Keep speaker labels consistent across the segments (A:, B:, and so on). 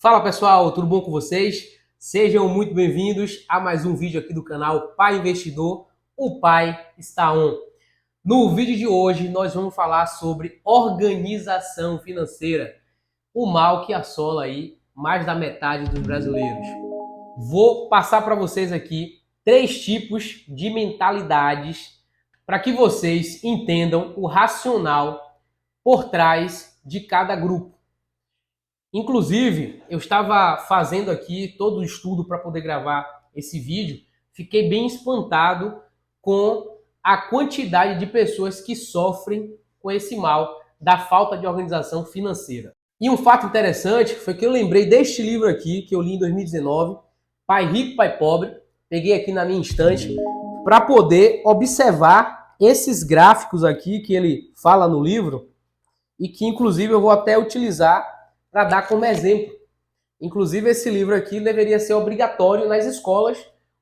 A: Fala pessoal, tudo bom com vocês? Sejam muito bem-vindos a mais um vídeo aqui do canal Pai Investidor, o Pai está on. No vídeo de hoje nós vamos falar sobre organização financeira, o mal que assola aí mais da metade dos brasileiros. Vou passar para vocês aqui 3 tipos de mentalidades para que vocês entendam o racional por trás de cada grupo. Inclusive, eu estava fazendo aqui todo o estudo para poder gravar esse vídeo, fiquei bem espantado com a quantidade de pessoas que sofrem com esse mal da falta de organização financeira. E um fato interessante foi que eu lembrei deste livro aqui, que eu li em 2019, Pai Rico, Pai Pobre, peguei aqui na minha estante, para poder observar esses gráficos aqui que ele fala no livro, e que inclusive eu vou até utilizar para dar como exemplo. Inclusive, esse livro aqui deveria ser obrigatório nas escolas,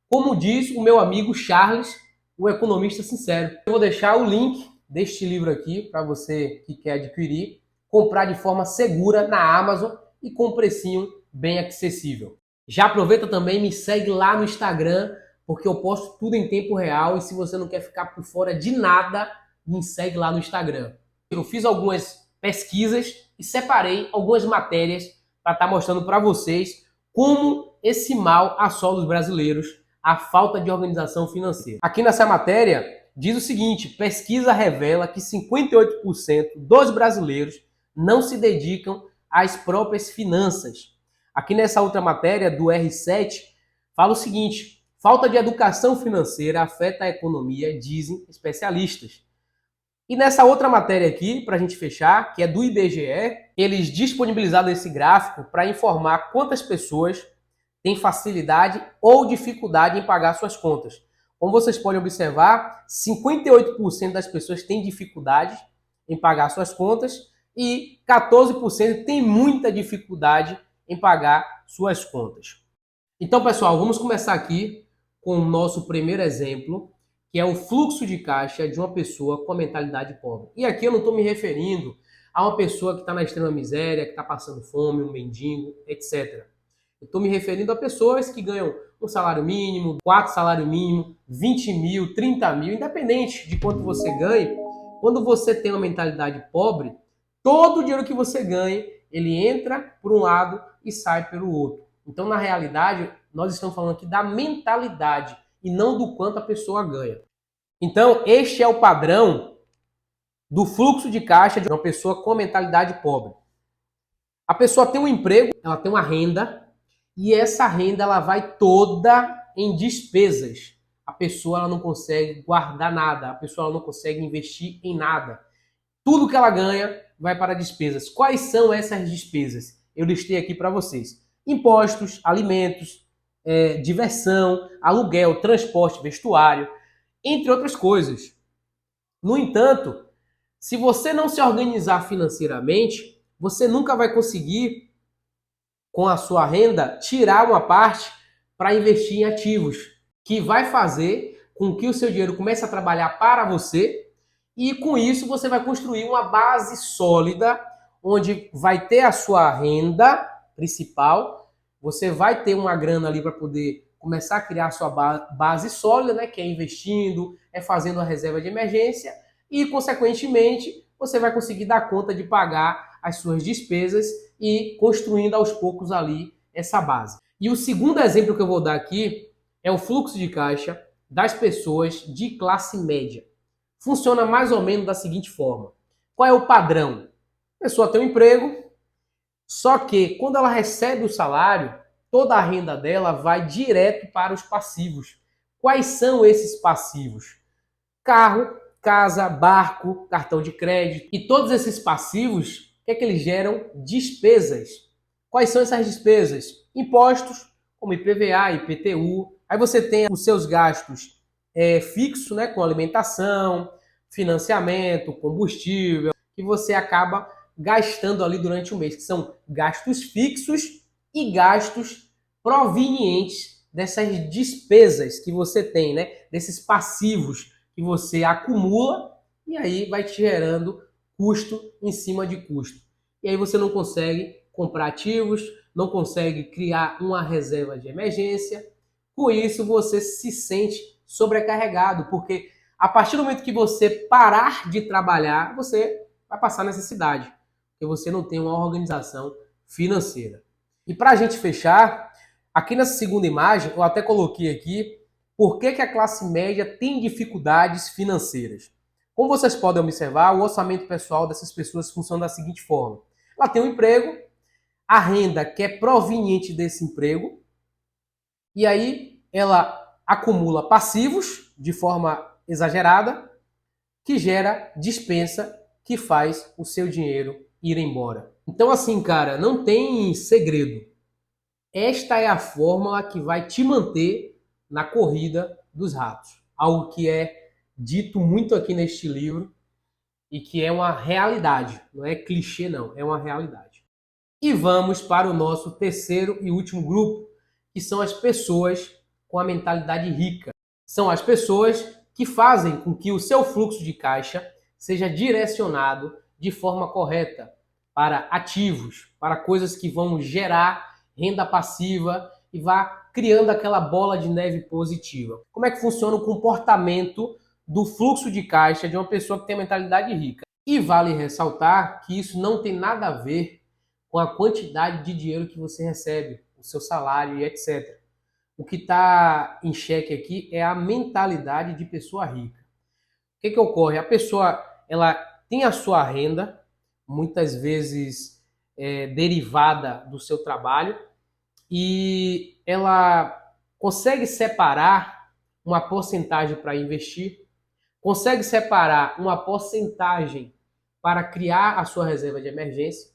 A: como diz o meu amigo Charles, o economista sincero. Eu vou deixar o link deste livro aqui para você que quer adquirir, comprar de forma segura na Amazon e com um precinho bem acessível. Já aproveita também e me segue lá no Instagram, porque eu posto tudo em tempo real e se você não quer ficar por fora de nada, me segue lá no Instagram. Eu fiz algumas pesquisas e separei algumas matérias para estar mostrando para vocês como esse mal assola os brasileiros, a falta de organização financeira. Aqui nessa matéria diz o seguinte: pesquisa revela que 58% dos brasileiros não se dedicam às próprias finanças. Aqui nessa outra matéria do R7 fala o seguinte: falta de educação financeira afeta a economia, dizem especialistas. E nessa outra matéria aqui, para a gente fechar, que é do IBGE, eles disponibilizaram esse gráfico para informar quantas pessoas têm facilidade ou dificuldade em pagar suas contas. Como vocês podem observar, 58% das pessoas têm dificuldade em pagar suas contas e 14% têm muita dificuldade em pagar suas contas. Então, pessoal, vamos começar aqui com o nosso primeiro exemplo, que é o fluxo de caixa de uma pessoa com a mentalidade pobre. E aqui eu não estou me referindo a uma pessoa que está na extrema miséria, que está passando fome, um mendigo, etc. Eu estou me referindo a pessoas que ganham um salário mínimo, 4 salários mínimos, 20 mil, 30 mil, independente de quanto você ganhe. Quando você tem uma mentalidade pobre, todo o dinheiro que você ganha, ele entra por um lado e sai pelo outro. Então, na realidade, nós estamos falando aqui da mentalidade e não do quanto a pessoa ganha. Então, este é o padrão do fluxo de caixa de uma pessoa com mentalidade pobre. A pessoa tem um emprego, ela tem uma renda, e essa renda ela vai toda em despesas. A pessoa ela não consegue guardar nada, a pessoa ela não consegue investir em nada. Tudo que ela ganha vai para despesas. Quais são essas despesas? Eu listei aqui para vocês. Impostos, alimentos, diversão, aluguel, transporte, vestuário, entre outras coisas. No entanto, se você não se organizar financeiramente, você nunca vai conseguir, com a sua renda, tirar uma parte para investir em ativos, que vai fazer com que o seu dinheiro comece a trabalhar para você e com isso você vai construir uma base sólida, onde vai ter a sua renda principal, você vai ter uma grana ali para poder começar a criar a sua base sólida, né, que é investindo, é fazendo a reserva de emergência e, consequentemente, você vai conseguir dar conta de pagar as suas despesas e construindo aos poucos ali essa base. E o segundo exemplo que eu vou dar aqui é o fluxo de caixa das pessoas de classe média. Funciona mais ou menos da seguinte forma. Qual é o padrão? A pessoa tem um emprego, só que quando ela recebe o salário, toda a renda dela vai direto para os passivos. Quais são esses passivos? Carro, casa, barco, cartão de crédito. E todos esses passivos, o que é que eles geram? Despesas. Quais são essas despesas? Impostos, como IPVA, IPTU. Aí você tem os seus gastos fixos, né, com alimentação, financiamento, combustível, que você acaba gastando ali durante o mês, que são gastos fixos e gastos provenientes dessas despesas que você tem, né, desses passivos que você acumula e aí vai te gerando custo em cima de custo. E aí você não consegue comprar ativos, não consegue criar uma reserva de emergência. Com isso, você se sente sobrecarregado, porque a partir do momento que você parar de trabalhar, você vai passar necessidade, porque você não tem uma organização financeira. E para a gente fechar, aqui nessa segunda imagem, eu até coloquei aqui por que a classe média tem dificuldades financeiras. Como vocês podem observar, o orçamento pessoal dessas pessoas funciona da seguinte forma. Ela tem um emprego, a renda que é proveniente desse emprego, e aí ela acumula passivos de forma exagerada, que gera dispensa, que faz o seu dinheiro ir embora. Então assim, cara, não tem segredo. Esta é a fórmula que vai te manter na corrida dos ratos. Algo que é dito muito aqui neste livro e que é uma realidade. Não é clichê, não. É uma realidade. E vamos para o nosso terceiro e último grupo, que são as pessoas com a mentalidade rica. São as pessoas que fazem com que o seu fluxo de caixa seja direcionado de forma correta para ativos, para coisas que vão gerar renda passiva e vá criando aquela bola de neve positiva. Como é que funciona o comportamento do fluxo de caixa de uma pessoa que tem mentalidade rica? E vale ressaltar que isso não tem nada a ver com a quantidade de dinheiro que você recebe, o seu salário e etc. O que está em xeque aqui é a mentalidade de pessoa rica. O que ocorre? A pessoa ela tem a sua renda, muitas vezes derivada do seu trabalho, e ela consegue separar uma porcentagem para investir, consegue separar uma porcentagem para criar a sua reserva de emergência,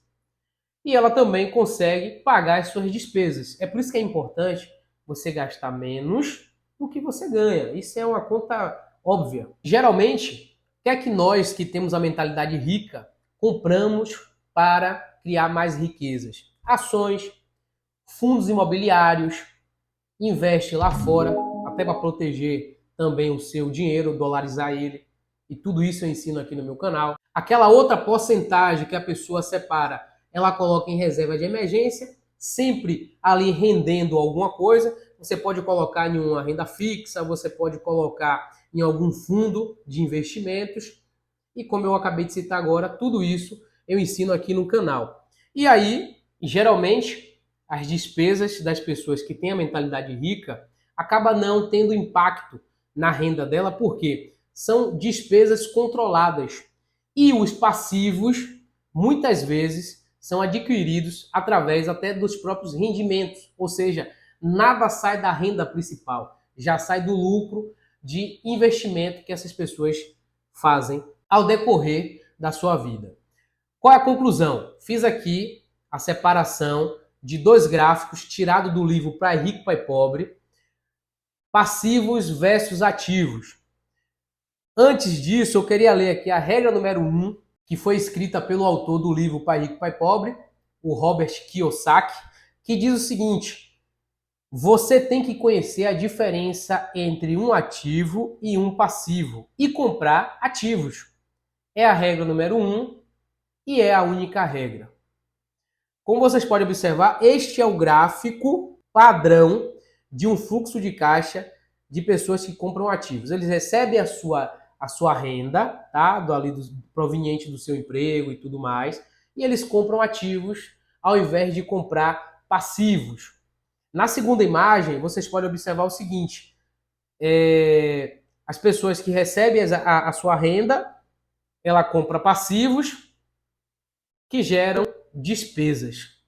A: e ela também consegue pagar as suas despesas. É por isso que é importante você gastar menos do que você ganha. Isso é uma conta óbvia. Geralmente, o que é que nós que temos a mentalidade rica compramos para criar mais riquezas? Ações, fundos imobiliários, investe lá fora, até para proteger também o seu dinheiro, dolarizar ele. E tudo isso eu ensino aqui no meu canal. Aquela outra porcentagem que a pessoa separa, ela coloca em reserva de emergência, sempre ali rendendo alguma coisa. Você pode colocar em uma renda fixa, você pode colocar em algum fundo de investimentos. E como eu acabei de citar agora, tudo isso eu ensino aqui no canal. E aí, geralmente, as despesas das pessoas que têm a mentalidade rica acaba não tendo impacto na renda dela, porque são despesas controladas. E os passivos, muitas vezes, são adquiridos através até dos próprios rendimentos, ou seja, nada sai da renda principal, já sai do lucro de investimento que essas pessoas fazem ao decorrer da sua vida. Qual é a conclusão? Fiz aqui a separação de dois gráficos tirados do livro Pai Rico, Pai Pobre, passivos versus ativos. Antes disso, eu queria ler aqui a regra número 1, que foi escrita pelo autor do livro Pai Rico, Pai Pobre, o Robert Kiyosaki, que diz o seguinte: você tem que conhecer a diferença entre um ativo e um passivo e comprar ativos. É a regra número 1 e é a única regra. Como vocês podem observar, este é o gráfico padrão de um fluxo de caixa de pessoas que compram ativos. Eles recebem a sua renda, tá? Proveniente do seu emprego e tudo mais, e eles compram ativos ao invés de comprar passivos. Na segunda imagem, vocês podem observar o seguinte: as pessoas que recebem a sua renda, ela compra passivos que geram despesas,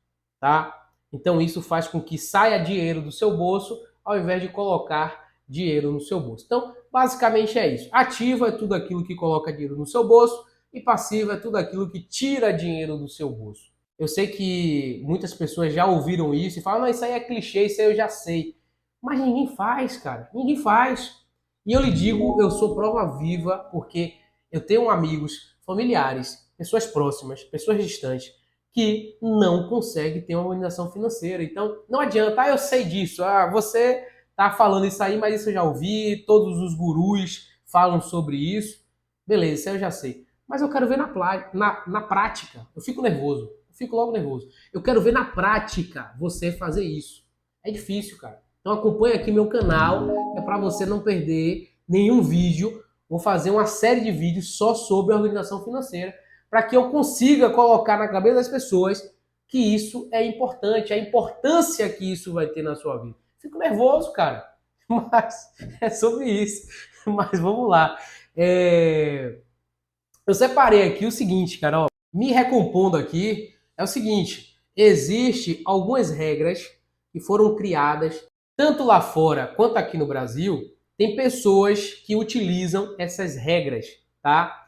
A: tá? Então isso faz com que saia dinheiro do seu bolso ao invés de colocar dinheiro no seu bolso. Então, basicamente é isso. Ativo é tudo aquilo que coloca dinheiro no seu bolso e passivo é tudo aquilo que tira dinheiro do seu bolso. Eu sei que muitas pessoas já ouviram isso e falam, não, isso aí é clichê, isso aí eu já sei. Mas ninguém faz, cara. Ninguém faz. E eu lhe digo, eu sou prova viva porque eu tenho amigos, familiares, pessoas próximas, pessoas distantes, que não conseguem ter uma organização financeira. Então, não adianta, eu sei disso, você tá falando isso aí, mas isso eu já ouvi, todos os gurus falam sobre isso. Beleza, isso aí eu já sei. Mas eu quero ver na prática. Eu fico nervoso. Fico logo nervoso. Eu quero ver na prática você fazer isso. É difícil, cara. Então acompanha aqui meu canal, é para você não perder nenhum vídeo. Vou fazer uma série de vídeos só sobre organização financeira, para que eu consiga colocar na cabeça das pessoas que isso é importante, a importância que isso vai ter na sua vida. Fico nervoso, cara, mas é sobre isso. Mas vamos lá. Eu separei aqui o seguinte, cara, ó, me recompondo aqui, é o seguinte, existe algumas regras que foram criadas, tanto lá fora quanto aqui no Brasil, tem pessoas que utilizam essas regras, tá?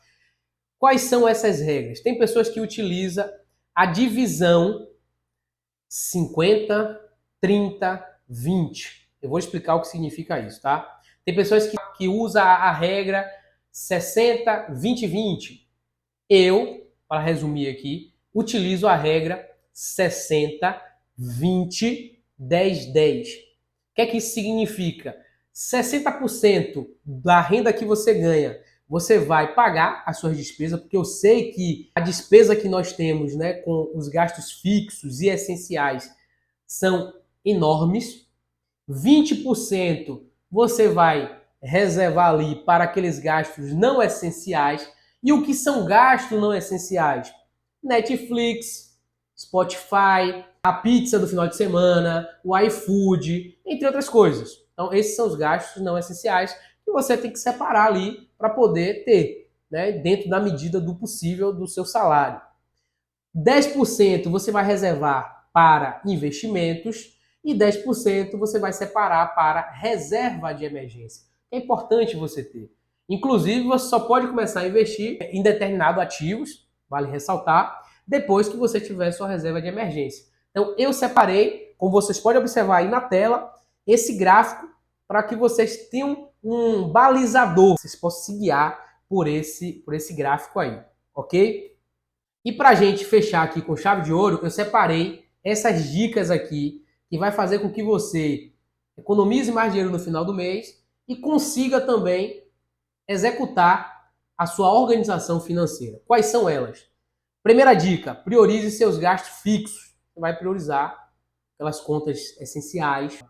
A: Quais são essas regras? Tem pessoas que utilizam a divisão 50, 30, 20. Eu vou explicar o que significa isso, tá? Tem pessoas que usam a regra 60, 20, 20. Eu, para resumir aqui, utilizo a regra 60, 20, 10, 10. O que é que isso significa? 60% da renda que você ganha, você vai pagar as suas despesas, porque eu sei que a despesa que nós temos, né, com os gastos fixos e essenciais são enormes. 20% você vai reservar ali para aqueles gastos não essenciais. E o que são gastos não essenciais? Netflix, Spotify, a pizza do final de semana, o iFood, entre outras coisas. Então, esses são os gastos não essenciais que você tem que separar ali para poder ter, né, dentro da medida do possível do seu salário. 10% você vai reservar para investimentos e 10% você vai separar para reserva de emergência. É importante você ter. Inclusive, você só pode começar a investir em determinados ativos, vale ressaltar, depois que você tiver sua reserva de emergência. Então, eu separei, como vocês podem observar aí na tela, esse gráfico para que vocês tenham um balizador, vocês possam se guiar por esse gráfico aí, ok? E para a gente fechar aqui com chave de ouro, eu separei essas dicas aqui que vai fazer com que você economize mais dinheiro no final do mês e consiga também executar a sua organização financeira. Quais são elas? Primeira dica, priorize seus gastos fixos. Você vai priorizar aquelas contas essenciais,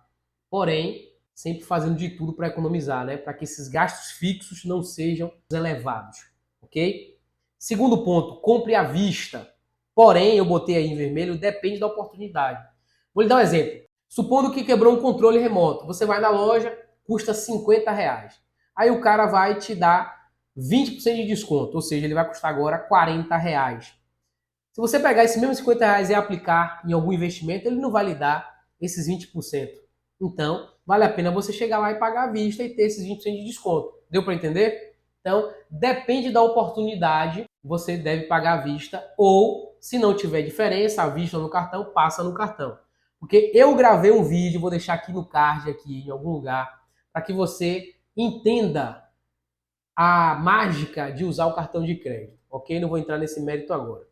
A: porém, sempre fazendo de tudo para economizar, né? Para que esses gastos fixos não sejam elevados, ok? Segundo ponto, compre à vista. Porém, eu botei aí em vermelho, depende da oportunidade. Vou lhe dar um exemplo. Supondo que quebrou um controle remoto. Você vai na loja, custa R$50. Aí o cara vai te dar 20% de desconto, ou seja, ele vai custar agora R$40. Se você pegar esses mesmos R$50 e aplicar em algum investimento, ele não vai lhe dar esses 20%. Então, vale a pena você chegar lá e pagar à vista e ter esses 20% de desconto. Deu para entender? Então, depende da oportunidade, você deve pagar à vista, ou, se não tiver diferença, à vista ou no cartão, passa no cartão. Porque eu gravei um vídeo, vou deixar aqui no card, aqui em algum lugar, para que você entenda a mágica de usar o cartão de crédito, ok? Não vou entrar nesse mérito agora.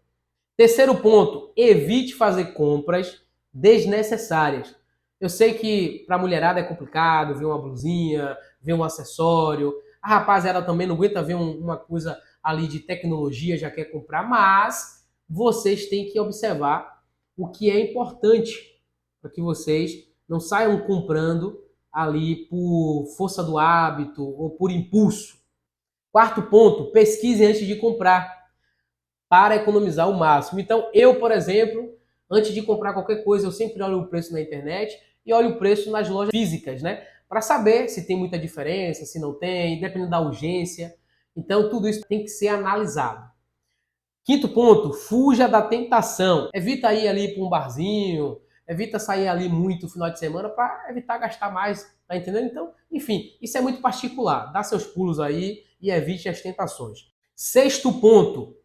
A: Terceiro ponto, evite fazer compras desnecessárias. Eu sei que para a mulherada é complicado ver uma blusinha, ver um acessório. A rapaziada também não aguenta ver uma coisa ali de tecnologia, já quer comprar, mas vocês têm que observar o que é importante para que vocês não saiam comprando ali por força do hábito ou por impulso. Quarto ponto, pesquise antes de comprar para economizar o máximo. Então, eu, por exemplo, antes de comprar qualquer coisa, eu sempre olho o preço na internet e olho o preço nas lojas físicas, né? Para saber se tem muita diferença, se não tem, dependendo da urgência. Então, tudo isso tem que ser analisado. Quinto ponto, fuja da tentação. Evita ir ali para um barzinho, evita sair ali muito no final de semana para evitar gastar mais, tá entendendo? Então, enfim, isso é muito particular. Dá seus pulos aí e evite as tentações. Sexto ponto,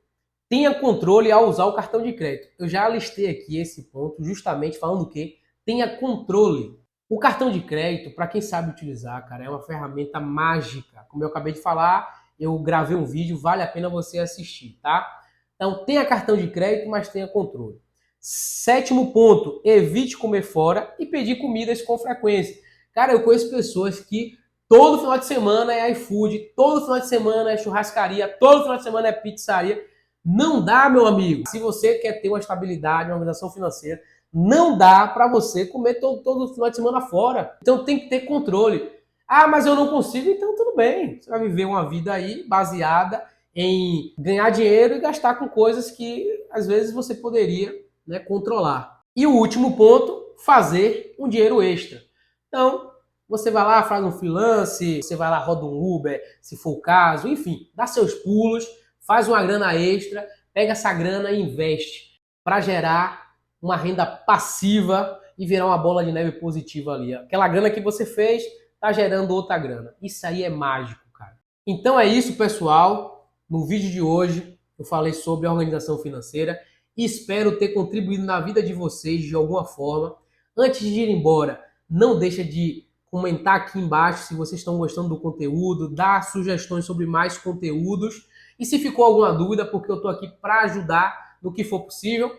A: tenha controle ao usar o cartão de crédito. Eu já listei aqui esse ponto justamente falando que tenha controle. O cartão de crédito, para quem sabe utilizar, cara, é uma ferramenta mágica. Como eu acabei de falar, eu gravei um vídeo, vale a pena você assistir, tá? Então, tenha cartão de crédito, mas tenha controle. Sétimo ponto, evite comer fora e pedir comidas com frequência. Cara, eu conheço pessoas que todo final de semana é iFood, todo final de semana é churrascaria, todo final de semana é pizzaria. Não dá, meu amigo. Se você quer ter uma estabilidade, uma organização financeira, não dá para você comer todo final de semana fora. Então tem que ter controle. Ah, mas eu não consigo, então tudo bem. Você vai viver uma vida aí baseada em ganhar dinheiro e gastar com coisas que às vezes você poderia, né, controlar. E o último ponto, fazer um dinheiro extra. Então, você vai lá, faz um freelance, você vai lá, roda um Uber, se for o caso, enfim, dá seus pulos, faz uma grana extra, pega essa grana e investe para gerar uma renda passiva e virar uma bola de neve positiva ali. Aquela grana que você fez tá gerando outra grana. Isso aí é mágico, cara. Então é isso, pessoal. No vídeo de hoje eu falei sobre organização financeira e espero ter contribuído na vida de vocês de alguma forma. Antes de ir embora, não deixa de comentar aqui embaixo se vocês estão gostando do conteúdo, dar sugestões sobre mais conteúdos. E se ficou alguma dúvida, porque eu estou aqui para ajudar no que for possível,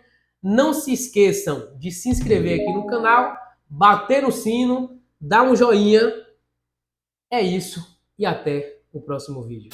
A: não se esqueçam de se inscrever aqui no canal, bater no sino, dar um joinha. É isso e até o próximo vídeo.